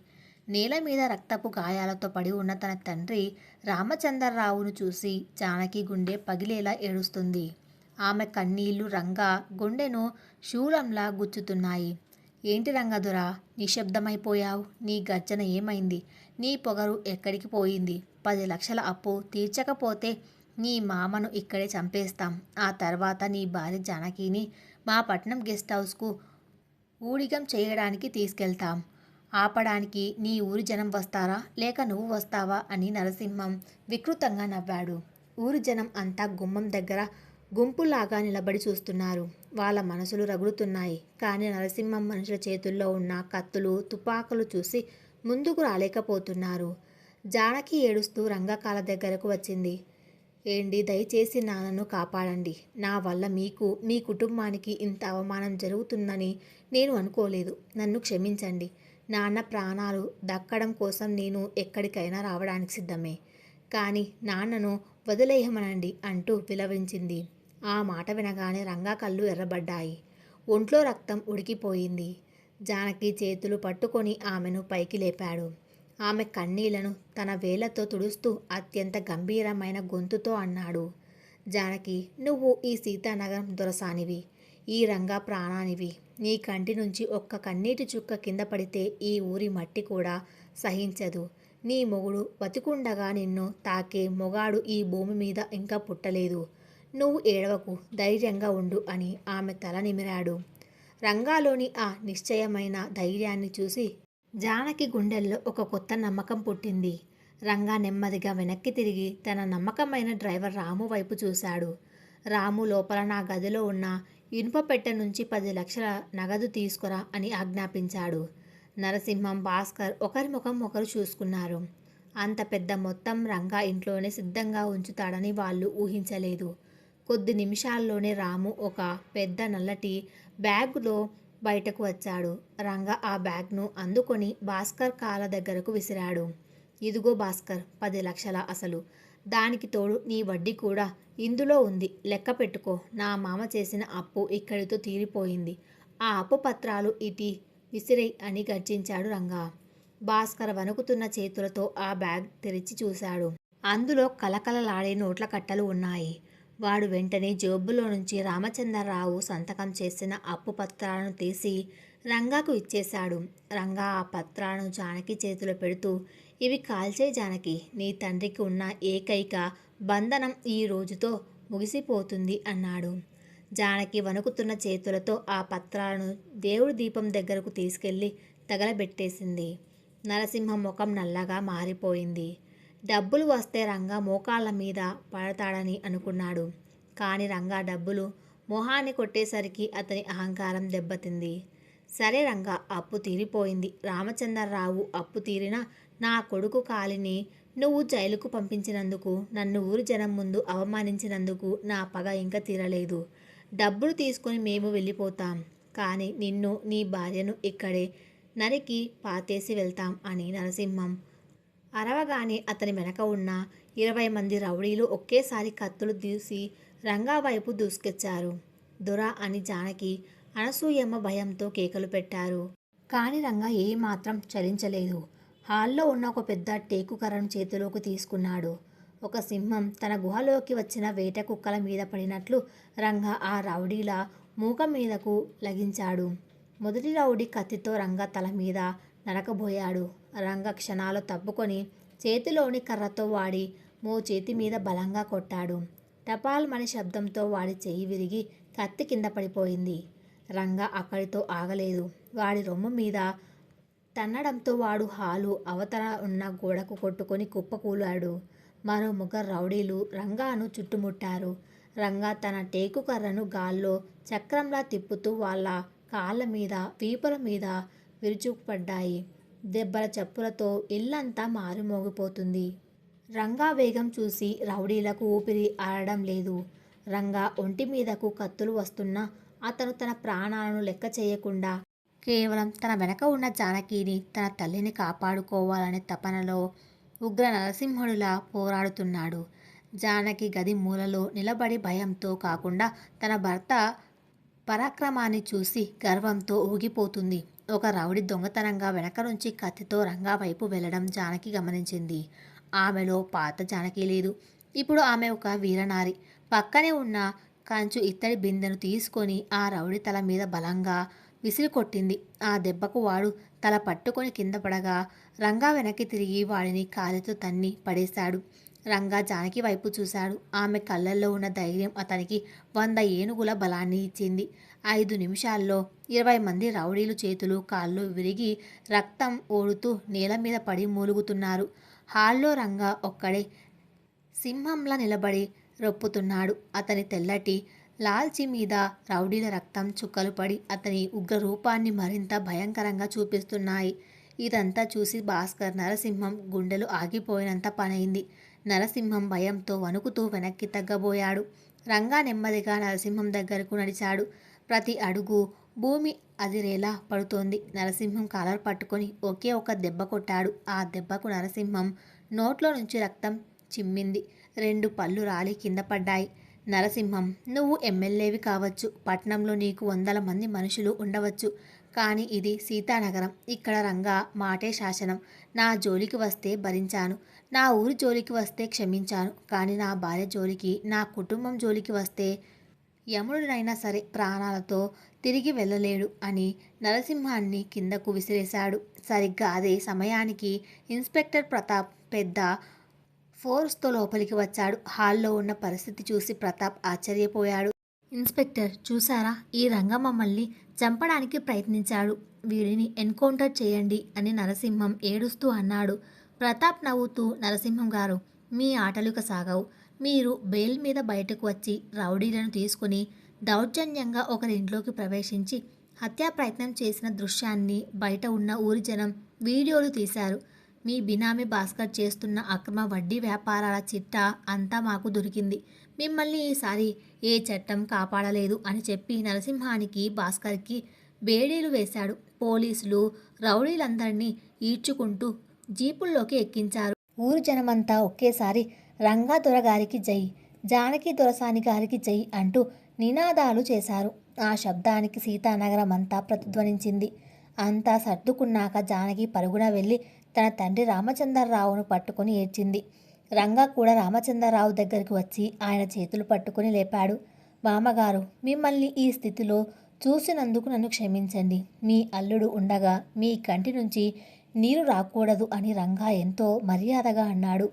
నేల మీద రక్తపు గాయాలతో పడి ఉన్న తన తండ్రి రామచంద్రరావును చూసి జానకి గుండె పగిలేలా ఏడుస్తుంది. ఆమె కన్నీళ్లు రంగా గుండెను శూలంలా గుచ్చుతున్నాయి. ఏంటి రంగదురా, నిశ్శబ్దమైపోయావు? నీ గర్జన ఏమైంది? నీ పొగరు ఎక్కడికి పోయింది? 10 లక్షల అప్పు తీర్చకపోతే నీ మామను ఇక్కడే చంపేస్తాం. ఆ తర్వాత నీ భార్య జానకిని మా పట్నం గెస్ట్ హౌస్కు ఊడిగం చేయడానికి తీసుకెళ్తాం. ఆపడానికి నీ ఊరి జనం వస్తారా, లేక నువ్వు వస్తావా అని నరసింహం వికృతంగా నవ్వాడు. ఊరి జనం అంతా గుమ్మం దగ్గర గుంపులాగా నిలబడి చూస్తున్నారు. వాళ్ళ మనసులు రగులుతున్నాయి. కానీ నరసింహం మనుషుల చేతుల్లో ఉన్న కత్తులు, తుపాకులు చూసి ముందుకు రాలేకపోతున్నారు. జానకి ఏడుస్తూ రంగకాల దగ్గరకు వచ్చింది. ఏండి, దయచేసి నాన్నను కాపాడండి. నా వల్ల మీకు, మీ కుటుంబానికి ఇంత అవమానం జరుగుతుందని నేను అనుకోలేదు. నన్ను క్షమించండి. నాన్న ప్రాణాలు దక్కడం కోసం నేను ఎక్కడికైనా రావడానికి సిద్ధమే. కానీ నాన్నను వదిలేయమనండి అంటూ విలవించింది. ఆ మాట వినగానే రంగా కళ్ళు ఎర్రబడ్డాయి. ఒంట్లో రక్తం ఉడికిపోయింది. జానకి చేతులు పట్టుకొని ఆమెను పైకి లేపాడు. ఆమె కన్నీళ్లను తన వేళ్లతో తుడుస్తూ అత్యంత గంభీరమైన గొంతుతో అన్నాడు. జానకి, నువ్వు ఈ సీతానగరం దొరసానివి, ఈ రంగా ప్రాణానివి. నీ కంటి నుంచి ఒక్క కన్నీటి చుక్క కింద పడితే ఈ ఊరి మట్టి కూడా సహించదు. నీ మొగుడు బతికుండగా నిన్ను తాకే మొగాడు ఈ భూమి మీద ఇంకా పుట్టలేదు. నువ్వు ఏడవకు, ధైర్యంగా ఉండు అని ఆమె తల నిమిరాడు. రంగాలోని ఆ నిశ్చయమైన ధైర్యాన్ని చూసి జానకి గుండెల్లో ఒక కొత్త నమ్మకం పుట్టింది. రంగా నెమ్మదిగా వెనక్కి తిరిగి తన నమ్మకమైన డ్రైవర్ రాము వైపు చూశాడు. రాము, లోపల నా గదిలో ఉన్న ఇనుప పెట్టె నుంచి 10 లక్షల నగదు తీసుకురా అని ఆజ్ఞాపించాడు. నరసింహం, భాస్కర్ ఒకరి ముఖం ఒకరు చూసుకున్నారు. అంత పెద్ద మొత్తం రంగా ఇంట్లోనే సిద్ధంగా ఉంచుతాడని వాళ్ళు ఊహించలేదు. కొద్ది నిమిషాల్లోనే రాము ఒక పెద్ద నల్లటి బ్యాగులో బయటకు వచ్చాడు. రంగా ఆ బ్యాగ్ను అందుకొని భాస్కర్ కాళ్ళ దగ్గరకు విసిరాడు. ఇదిగో భాస్కర్, 10 లక్షల అసలు, దానికి తోడు నీ వడ్డీ కూడా ఇందులో ఉంది. లెక్క పెట్టుకో. నా మామ చేసిన అప్పు ఇక్కడితో తీరిపోయింది. ఆ అప్పు పత్రాలు ఇటీ విసిరేయ్ అని గర్జించాడు రంగా. భాస్కర్ వణుకుతున్న చేతులతో ఆ బ్యాగ్ తెరిచి చూశాడు. అందులో కలకలలాడే నోట్ల కట్టలు ఉన్నాయి. వాడు వెంటనే జేబులో నుంచి రామచంద్రరావు సంతకం చేసిన అప్పు పత్రాలను తీసి రంగాకు ఇచ్చేశాడు. రంగా ఆ పత్రాలను జానకి చేతిలో పెడుతూ, ఇవి కాల్చేయ్ జానకి, నీ తండ్రికి ఉన్న ఏకైక బంధనం ఈ రోజుతో ముగిసిపోతుంది అన్నాడు. జానకి వణుకుతున్న చేతులతో ఆ పత్రాలను దేవుడి దీపం దగ్గరకు తీసుకెళ్లి తగలబెట్టేసింది. నరసింహం ముఖం నల్లగా మారిపోయింది. డబ్బులు వస్తే రంగా మోకాళ్ళ మీద పడతాడని అనుకున్నాడు. కానీ రంగా డబ్బులు మొహాన్ని కొట్టేసరికి అతని అహంకారం దెబ్బతింది. సరే రంగా, అప్పు తీరిపోయింది. రామచంద్రరావు అప్పు తీరినా నా కొడుకు కాలిని నువ్వు జైలుకు పంపించినందుకు, నన్ను ఊరి జనం ముందు అవమానించినందుకు నా పగ ఇంకా తీరలేదు. డబ్బులు తీసుకుని మేము వెళ్ళిపోతాం, కానీ నిన్ను, నీ భార్యను ఇక్కడే నరికి పాతేసి వెళ్తాం అని నరసింహం అరవగానే అతని వెనక ఉన్న 20 మంది రౌడీలు ఒకేసారి కత్తులు దూసి రంగా వైపు దూసుకొచ్చారు. దొర అని జానకి అనసూయమ్మ భయంతో కేకలు పెట్టారు. కాని రంగా ఏమాత్రం చలించలేదు. హాల్లో ఉన్న ఒక పెద్ద టేకు కర్రను చేతిలోకి తీసుకున్నాడు. ఒక సింహం తన గుహలోకి వచ్చిన వేట కుక్కల మీద పడినట్లు రంగా ఆ రౌడీల మూక మీదకు లగించాడు. మొదటి రౌడీ కత్తితో రంగా తల మీద నరకబోయాడు. రంగ క్షణాలు తప్పుకొని చేతిలోని కర్రతో వాడి చేతి మీద బలంగా కొట్టాడు. టపాల్ మని శబ్దంతో వాడి చెయ్యి విరిగి కత్తి కింద పడిపోయింది. రంగా అక్కడితో ఆగలేదు. వాడి రొమ్ము మీద తన్నడంతో వాడు హాలు అవతల ఉన్న గోడకు కొట్టుకొని కుప్పకూలాడు. మరో ముగ్గురు రౌడీలు రంగాను చుట్టుముట్టారు. రంగా తన టేకు కర్రను గాల్లో చక్రంలా తిప్పుతూ వాళ్ళ కాళ్ళ మీద వీపుల మీద విరుచుకుపడ్డాయి. దెబ్బల చప్పులతో ఇల్లంతా మారుమోగిపోతుంది. రంగా వేగం చూసి రౌడీలకు ఊపిరి ఆడడం లేదు. రంగా ఒంటి మీదకు కత్తులు వస్తున్నా అతను తన ప్రాణాలను లెక్క చేయకుండా కేవలం తన వెనక ఉన్న జానకిని, తన తల్లిని కాపాడుకోవాలనే తపనలో ఉగ్ర నరసింహుడిలా పోరాడుతున్నాడు. జానకి గది మూలలో నిలబడి భయంతో కాకుండా తన భర్త పరాక్రమాన్ని చూసి గర్వంతో ఊగిపోతుంది. ఒక రౌడీ దొంగతనంగా వెనక నుంచి కత్తితో రంగా వైపు వెళ్లడం జానకి గమనించింది. ఆమెలో పాత జానకి లేదు. ఇప్పుడు ఆమె ఒక వీరనారి. పక్కనే ఉన్న కంచు ఇత్తడి బిందెను తీసుకొని ఆ రౌడీ తల మీద బలంగా విసిరి కొట్టింది. ఆ దెబ్బకు వాడు తల పట్టుకొని కింద పడగా రంగా వెనక్కి తిరిగి వాడిని కాలితో తన్ని పడేశాడు. రంగా జానకి వైపు చూశాడు. ఆమె కళ్ళల్లో ఉన్న ధైర్యం అతనికి 100 ఏనుగుల బలాన్ని ఇచ్చింది. 5 నిమిషాల్లో 20 మంది రౌడీలు చేతులు కాళ్ళు విరిగి రక్తం ఓడుతూ నేల మీద పడి మూలుగుతున్నారు. హాల్లో రంగా ఒక్కడే సింహంలా నిలబడి రొప్పుతున్నాడు. అతని తెల్లటి లాల్చి మీద రౌడీల రక్తం చుక్కలు పడి అతని ఉగ్ర రూపాన్ని మరింత భయంకరంగా చూపిస్తున్నాయి. ఇదంతా చూసి భాస్కర్ నరసింహం గుండెలు ఆగిపోయినంత పనైంది. నరసింహం భయంతో వణుకుతూ వెనక్కి తగ్గబోయాడు. రంగా నెమ్మదిగా నరసింహం దగ్గరకు నడిచాడు. ప్రతి అడుగు భూమి అదిరేలా పడుతోంది. నరసింహం కాలర్ పట్టుకొని ఒకే ఒక దెబ్బ కొట్టాడు. ఆ దెబ్బకు నరసింహం నోట్లో నుంచి రక్తం చిమ్మింది. 2 పళ్ళు రాలి కింద పడ్డాయి. నరసింహం, నువ్వు ఎమ్మెల్యేవి కావచ్చు, పట్నంలో నీకు 100 మంది మనుషులు ఉండవచ్చు. కానీ ఇది సీతానగరం. ఇక్కడ రంగా మాటే శాసనం. నా జోలికి వస్తే భరించాను, నా ఊరి జోలికి వస్తే క్షమించాను. కానీ నా భార్య జోలికి, నా కుటుంబం జోలికి వస్తే యముడినైనా సరే ప్రాణాలతో తిరిగి వెళ్ళలేడు అని నరసింహాన్ని కిందకు విసిరేశాడు. సరిగ్గా అదే సమయానికి ఇన్స్పెక్టర్ ప్రతాప్ పెద్ద ఫోర్స్తో లోపలికి వచ్చాడు. హాల్లో ఉన్న పరిస్థితి చూసి ప్రతాప్ ఆశ్చర్యపోయాడు. ఇన్స్పెక్టర్, చూసారా? ఈ రంగ మమ్మల్ని చంపడానికి ప్రయత్నించాడు. వీడిని ఎన్కౌంటర్ చేయండి అని నరసింహం ఏడుస్తూ అన్నాడు. ప్రతాప్ నవ్వుతూ, నరసింహం గారు, మీ ఆటలుక సాగవు. మీరు బెయిల్ మీద బయటకు వచ్చి రౌడీలను తీసుకుని దౌర్జన్యంగా ఒకరింట్లోకి ప్రవేశించి హత్యా ప్రయత్నం చేసిన దృశ్యాన్ని బయట ఉన్న ఊరి జనం వీడియోలు తీశారు. మీ బినామీ భాస్కర్ చేస్తున్న అక్రమ వడ్డీ వ్యాపారాల చిట్టా అంతా మాకు దొరికింది. మిమ్మల్ని ఈసారి ఏ చట్టం కాపాడలేదు అని చెప్పి నరసింహానికి, భాస్కర్కి బేడీలు వేశాడు. పోలీసులు రౌడీలందరినీ ఈడ్చుకుంటూ జీపుల్లోకి ఎక్కించారు. ఊరు జనమంతా ఒకేసారి రంగా దొరగారికి జై, జానకి దొరసాని గారికి జై అంటూ నినాదాలు చేశారు. ఆ శబ్దానికి సీతానగరం అంతా ప్రతిధ్వనించింది. అంతా సర్దుకున్నాక జానకి పరుగున వెళ్ళి తన తండ్రి రామచంద్రరావును పట్టుకొని ఏడ్చింది. రంగా కూడా రామచంద్రరావు దగ్గరికి వచ్చి ఆయన చేతులు పట్టుకొని లేపాడు. మామగారు, మిమ్మల్ని ఈ స్థితిలో చూసినందుకు నన్ను క్షమించండి. మీ అల్లుడు ఉండగా మీ కంటి నుంచి నీరు రాకూడదు అని రంగా ఎంతో మర్యాదగా అన్నాడు.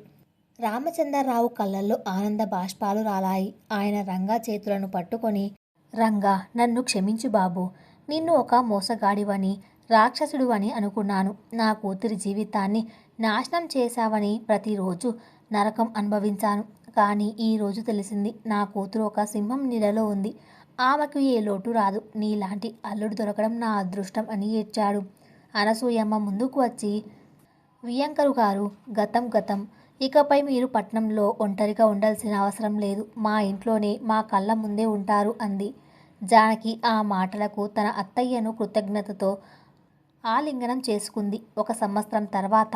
రామచంద్రరావు కళ్ళల్లో ఆనంద బాష్పాలు రాలాయి. ఆయన రంగా చేతులను పట్టుకొని, రంగా, నన్ను క్షమించు బాబు. నిన్ను ఒక మోసగాడివని, రాక్షసుడివని అనుకున్నాను. నా కూతురి జీవితాన్ని నాశనం చేశావని ప్రతిరోజు నరకం అనుభవించాను. కానీ ఈరోజు తెలిసింది, నా కూతురు ఒక సింహం నీడలో ఉంది. ఆమెకు ఏ లోటు రాదు. నీలాంటి అల్లుడు దొరకడం నా అదృష్టం అని ఏడ్చాడు. అనసూయమ్మ ముందుకు వచ్చి, వియంకరు గారు, గతం గతం. ఇకపై మీరు పట్నంలో ఒంటరిగా ఉండాల్సిన అవసరం లేదు. మా ఇంట్లోనే మా కళ్ళ ముందే ఉంటారు అంది. జానకి ఆ మాటలకు తన అత్తయ్యను కృతజ్ఞతతో ఆలింగనం చేసుకుంది. 1 సంవత్సరం తర్వాత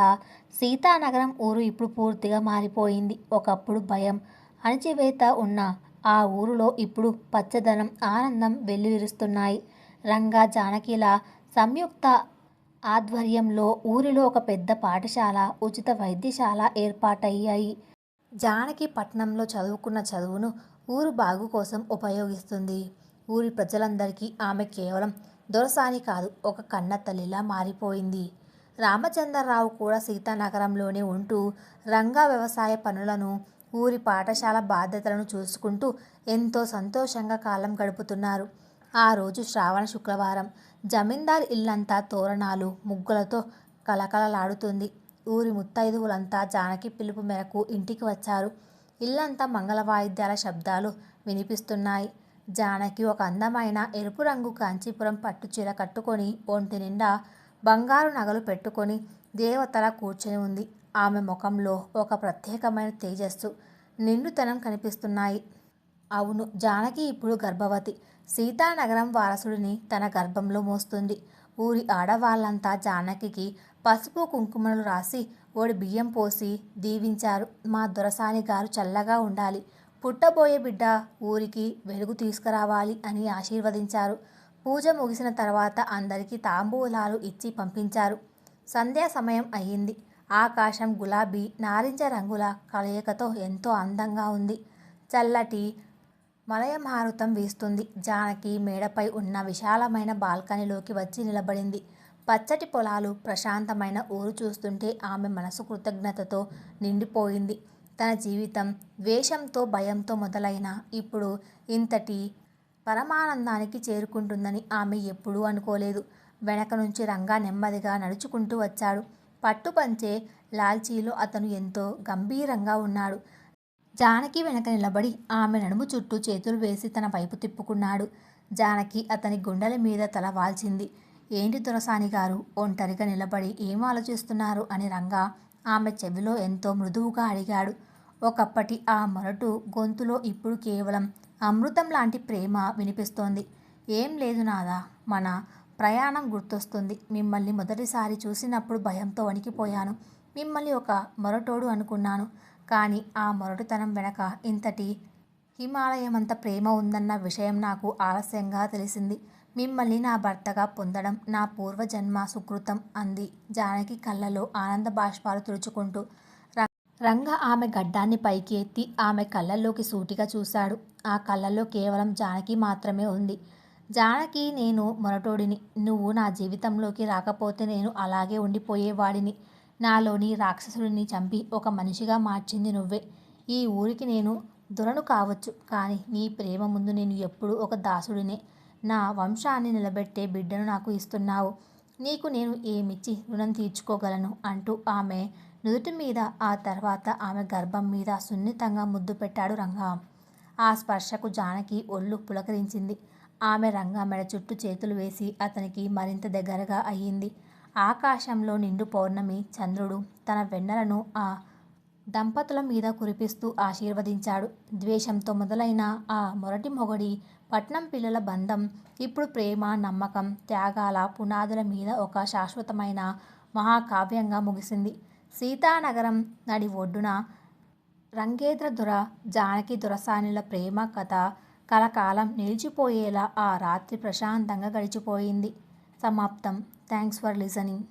సీతానగరం ఊరు ఇప్పుడు పూర్తిగా మారిపోయింది. ఒకప్పుడు భయం, అణచివేత ఉన్న ఆ ఊరిలో ఇప్పుడు పచ్చదనం, ఆనందం వెల్లివిరుస్తున్నాయి. రంగా జానకిల సంయుక్త ఆధ్వర్యంలో ఊరిలో ఒక పెద్ద పాఠశాల, ఉచిత వైద్యశాల ఏర్పాటయ్యాయి. జానకి పట్నంలో చదువుకున్న చదువును ఊరు బాగు కోసం ఉపయోగిస్తుంది. ఊరి ప్రజలందరికీ ఆమె కేవలం దొరసాని కాదు, ఒక కన్న తల్లిలా మారిపోయింది. రామచంద్రరావు కూడా సీతానగరంలోనే ఉంటూ రంగా వ్యవసాయ పనులను, ఊరి పాఠశాల బాధ్యతలను చూసుకుంటూ ఎంతో సంతోషంగా కాలం గడుపుతున్నారు. ఆ రోజు శ్రావణ శుక్రవారం. జమీందార్ ఇల్లంతా తోరణాలు, ముగ్గులతో కలకలలాడుతుంది. ఊరి ముత్తైదువులంతా జానకి పిలుపు మేరకు ఇంటికి వచ్చారు. ఇల్లంతా మంగళ వాయిద్యాల శబ్దాలు వినిపిస్తున్నాయి. జానకి ఒక అందమైన ఎరుపు రంగు కాంచీపురం పట్టుచీర కట్టుకొని, ఒంటి నిండా బంగారు నగలు పెట్టుకొని దేవతలా కూర్చొని ఉంది. ఆమె ముఖంలో ఒక ప్రత్యేకమైన తేజస్సు, నిండుతనం కనిపిస్తున్నాయి. అవును, జానకి ఇప్పుడు గర్భవతి. సీతానగరం వారసుడిని తన గర్భంలో మోస్తుంది. ఊరి ఆడవాళ్ళంతా జానకికి పసుపు కుంకుమలు రాసి ఓడి బియ్యం పోసి దీవించారు. మా దొరసాని గారు చల్లగా ఉండాలి, పుట్టబోయే బిడ్డ ఊరికి వెలుగు తీసుకురావాలి అని ఆశీర్వదించారు. పూజ ముగిసిన తర్వాత అందరికీ తాంబూలాలు ఇచ్చి పంపించారు. సంధ్యా సమయం అయ్యింది. ఆకాశం గులాబీ, నారింజ రంగుల కలయికతో ఎంతో అందంగా ఉంది. చల్లటి మలయమారుతం వీస్తుంది. జానకి మేడపై ఉన్న విశాలమైన బాల్కనీలోకి వచ్చి నిలబడింది. పచ్చటి పొలాలు, ప్రశాంతమైన ఊరు చూస్తుంటే ఆమె మనసు కృతజ్ఞతతో నిండిపోయింది. తన జీవితం ద్వేషంతో, భయంతో మొదలైన ఇప్పుడు ఇంతటి పరమానందానికి చేరుకుంటుందని ఆమె ఎప్పుడూ అనుకోలేదు. వెనక నుంచి రంగా నెమ్మదిగా నడుచుకుంటూ వచ్చాడు. పట్టుపంచే లాల్చీలో అతను ఎంతో గంభీరంగా ఉన్నాడు. జానకి వెనక నిలబడి ఆమె నడుము చుట్టూ చేతులు వేసి తన వైపు తిప్పుకున్నాడు. జానకి అతని గుండెల మీద తల వాల్చింది. ఏంటి దొరసాని గారు, ఒంటరిగా నిలబడి ఏం ఆలోచిస్తున్నారు అని రంగా ఆమె చెవిలో ఎంతో మృదువుగా అడిగాడు. ఒకప్పటి ఆ మొరటు గొంతులో ఇప్పుడు కేవలం అమృతం లాంటి ప్రేమ వినిపిస్తోంది. ఏం లేదు నాదా, మన ప్రయాణం గుర్తొస్తుంది. మిమ్మల్ని మొదటిసారి చూసినప్పుడు భయంతో వణికిపోయాను. మిమ్మల్ని ఒక మొరటోడు అనుకున్నాను. కానీ ఆ మొరటుతనం వెనక ఇంతటి హిమాలయమంత ప్రేమ ఉందన్న విషయం నాకు ఆలస్యంగా తెలిసింది. మిమ్మల్ని నా భర్తగా పొందడం నా పూర్వజన్మ సుకృతం అంది జానకి కళ్ళలో ఆనంద బాష్పాలు తుడుచుకుంటూ. రంగా ఆమె గడ్డాన్ని పైకి ఎత్తి ఆమె కళ్ళల్లోకి సూటిగా చూశాడు. ఆ కళ్ళల్లో కేవలం జానకి మాత్రమే ఉంది. జానకి, నేను మొరటోడిని. నువ్వు నా జీవితంలోకి రాకపోతే నేను అలాగే ఉండిపోయేవాడిని. నాలోని రాక్షసుడిని చంపి ఒక మనిషిగా మార్చింది నువ్వే. ఈ ఊరికి నేను దొరను కావచ్చు, కానీ నీ ప్రేమ ముందు నేను ఎప్పుడూ ఒక దాసుడినే. నా వంశాన్ని నిలబెట్టే బిడ్డను నాకు ఇస్తున్నావు. నీకు నేను ఏమిచ్చి రుణం తీర్చుకోగలను అంటూ ఆమె నుదుటి మీద, ఆ తర్వాత ఆమె గర్భం మీద సున్నితంగా ముద్దు పెట్టాడు రంగా. ఆ స్పర్శకు జానకి ఒళ్ళు పులకరించింది. ఆమె రంగా మెడ చుట్టూ చేతులు వేసి అతనికి మరింత దగ్గరగా అయ్యింది. ఆకాశంలో నిండు పౌర్ణమి చంద్రుడు తన వెన్నెలను ఆ దంపతుల మీద కురిపిస్తూ ఆశీర్వదించాడు. ద్వేషంతో మొదలైన ఆ మొరటి మొగడి పట్నం పిల్లల బంధం ఇప్పుడు ప్రేమ, నమ్మకం, త్యాగాల పునాదుల మీద ఒక శాశ్వతమైన మహాకావ్యంగా ముగిసింది. సీతానగరం నడి ఒడ్డున రంగేంద్ర దొర, జానకి దొరసానిల ప్రేమ కథ కలకాలం నిలిచిపోయేలా ఆ రాత్రి ప్రశాంతంగా గడిచిపోయింది. సమాప్తం. Thanks for listening.